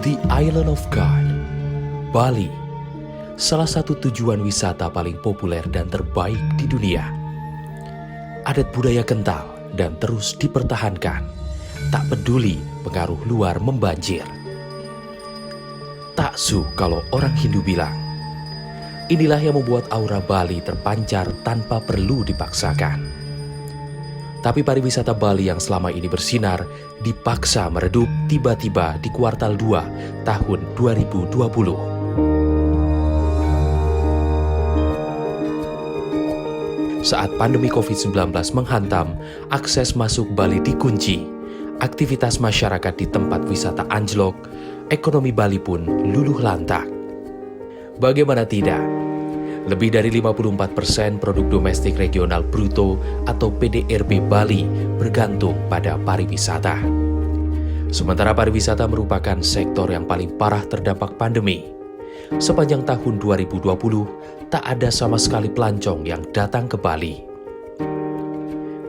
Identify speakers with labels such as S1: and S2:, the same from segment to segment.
S1: The Island of God, Bali, salah satu tujuan wisata paling populer dan terbaik di dunia. Adat budaya kental dan terus dipertahankan, tak peduli pengaruh luar membanjir. Taksu kalau orang Hindu bilang, inilah yang membuat aura Bali terpancar tanpa perlu dipaksakan. Tapi pariwisata Bali yang selama ini bersinar dipaksa meredup tiba-tiba di kuartal 2 tahun 2020. Saat pandemi COVID-19 menghantam, akses masuk Bali dikunci, aktivitas masyarakat di tempat wisata anjlok, ekonomi Bali pun luluh lantak. Bagaimana tidak? Lebih dari 54% produk domestik regional bruto atau PDRB Bali bergantung pada pariwisata. Sementara pariwisata merupakan sektor yang paling parah terdampak pandemi. Sepanjang tahun 2020, tak ada sama sekali pelancong yang datang ke Bali.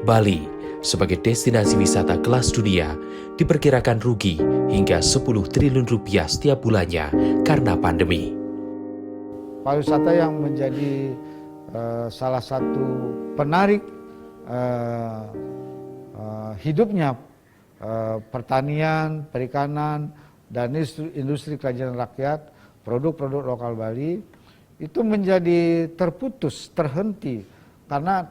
S1: Bali, sebagai destinasi wisata kelas dunia, diperkirakan rugi hingga 10 triliun rupiah setiap bulannya karena pandemi.
S2: Pariwisata yang menjadi salah satu penarik hidupnya pertanian, perikanan, dan industri kerajinan rakyat, produk-produk lokal Bali, itu menjadi terputus, terhenti, karena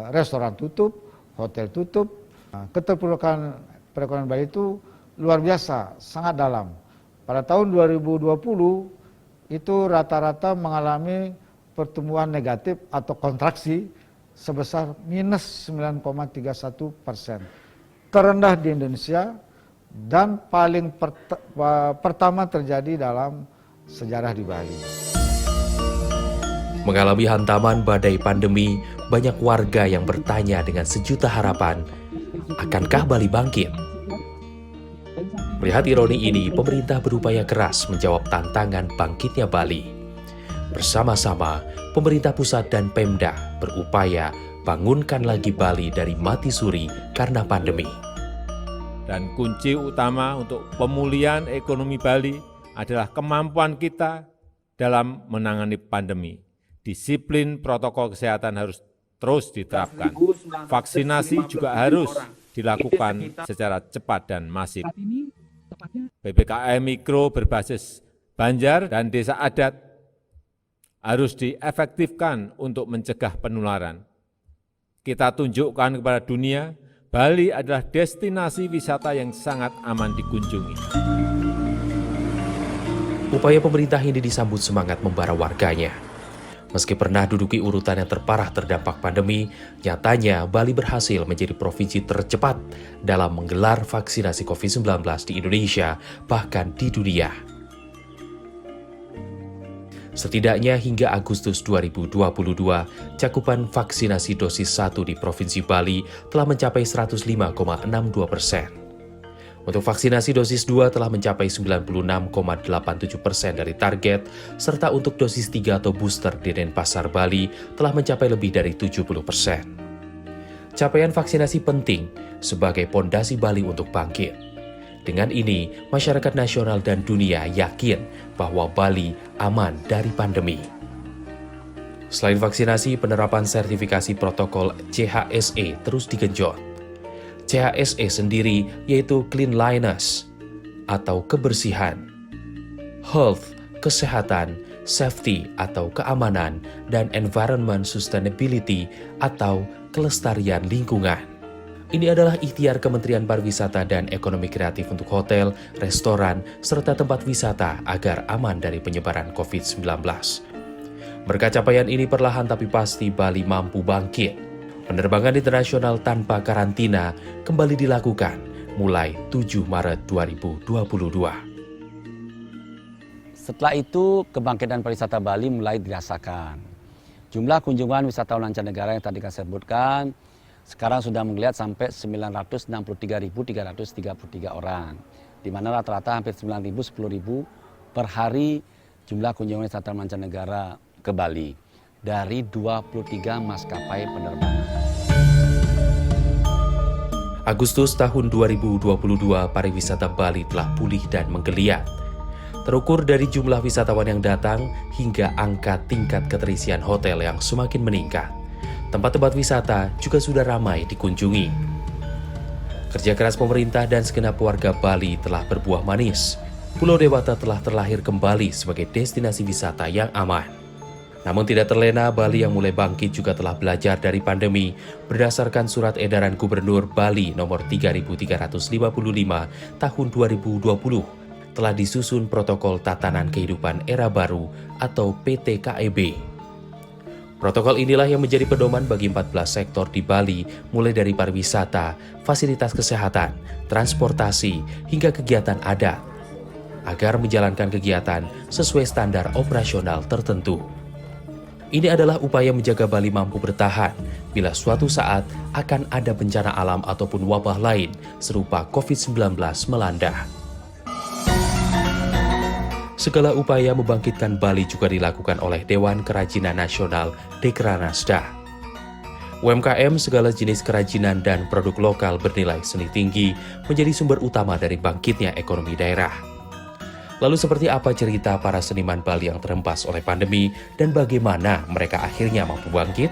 S2: restoran tutup, hotel tutup. Keterpurukan perekonomian Bali itu luar biasa, sangat dalam. Pada tahun 2020, itu rata-rata mengalami pertumbuhan negatif atau kontraksi sebesar minus 9,31%. Terendah di Indonesia dan paling pertama terjadi dalam sejarah di Bali.
S1: Mengalami hantaman badai pandemi, banyak warga yang bertanya dengan sejuta harapan, akankah Bali bangkit? Melihat ironi ini, pemerintah berupaya keras menjawab tantangan bangkitnya Bali. Bersama-sama, pemerintah pusat dan Pemda berupaya bangunkan lagi Bali dari mati suri karena pandemi.
S3: Dan kunci utama untuk pemulihan ekonomi Bali adalah kemampuan kita dalam menangani pandemi. Disiplin protokol kesehatan harus terus diterapkan. Vaksinasi juga harus dilakukan secara cepat dan masif. PPKM Mikro berbasis Banjar dan desa adat harus diefektifkan untuk mencegah penularan. Kita tunjukkan kepada dunia, Bali adalah destinasi wisata yang sangat aman dikunjungi.
S1: Upaya pemerintah ini disambut semangat membara warganya. Meski pernah duduki urutan yang terparah terdampak pandemi, nyatanya Bali berhasil menjadi provinsi tercepat dalam menggelar vaksinasi COVID-19 di Indonesia, bahkan di dunia. Setidaknya hingga Agustus 2022, cakupan vaksinasi dosis 1 di Provinsi Bali telah mencapai 105,62%. Untuk vaksinasi dosis 2 telah mencapai 96,87% dari target, serta untuk dosis 3 atau booster di Denpasar, Bali telah mencapai lebih dari 70%. Capaian vaksinasi penting sebagai pondasi Bali untuk bangkit. Dengan ini, masyarakat nasional dan dunia yakin bahwa Bali aman dari pandemi. Selain vaksinasi, penerapan sertifikasi protokol CHSE terus digenjot. CHSE sendiri yaitu cleanliness atau kebersihan, health, kesehatan, safety atau keamanan, dan environment sustainability atau kelestarian lingkungan. Ini adalah ikhtiar Kementerian Pariwisata dan Ekonomi Kreatif untuk hotel, restoran, serta tempat wisata agar aman dari penyebaran COVID-19. Berkat capaian ini perlahan tapi pasti Bali mampu bangkit. Penerbangan internasional tanpa karantina kembali dilakukan mulai 7 Maret 2022.
S4: Setelah itu, kebangkitan pariwisata Bali mulai dirasakan. Jumlah kunjungan wisatawan mancanegara yang tadi saya sebutkan, sekarang sudah menggeliat sampai 963.333 orang. Di mana rata-rata hampir 9.000, 10.000 per hari jumlah kunjungan wisatawan mancanegara ke Bali. Dari 23 maskapai penerbangan.
S1: Agustus tahun 2022, pariwisata Bali telah pulih dan menggeliat. Terukur dari jumlah wisatawan yang datang hingga angka tingkat keterisian hotel yang semakin meningkat. Tempat-tempat wisata juga sudah ramai dikunjungi. Kerja keras pemerintah dan segenap warga Bali telah berbuah manis. Pulau Dewata telah terlahir kembali sebagai destinasi wisata yang aman. Namun tidak terlena, Bali yang mulai bangkit juga telah belajar dari pandemi berdasarkan surat edaran Gubernur Bali nomor 3355 tahun 2020 telah disusun protokol tatanan kehidupan era baru atau PTKEB. Protokol inilah yang menjadi pedoman bagi 14 sektor di Bali mulai dari pariwisata, fasilitas kesehatan, transportasi, hingga kegiatan adat agar menjalankan kegiatan sesuai standar operasional tertentu. Ini adalah upaya menjaga Bali mampu bertahan bila suatu saat akan ada bencana alam ataupun wabah lain serupa COVID-19 melanda. Segala upaya membangkitkan Bali juga dilakukan oleh Dewan Kerajinan Nasional Dekranasda. UMKM segala jenis kerajinan dan produk lokal bernilai seni tinggi menjadi sumber utama dari bangkitnya ekonomi daerah. Lalu seperti apa cerita para seniman Bali yang terhempas oleh pandemi dan bagaimana mereka akhirnya mampu bangkit?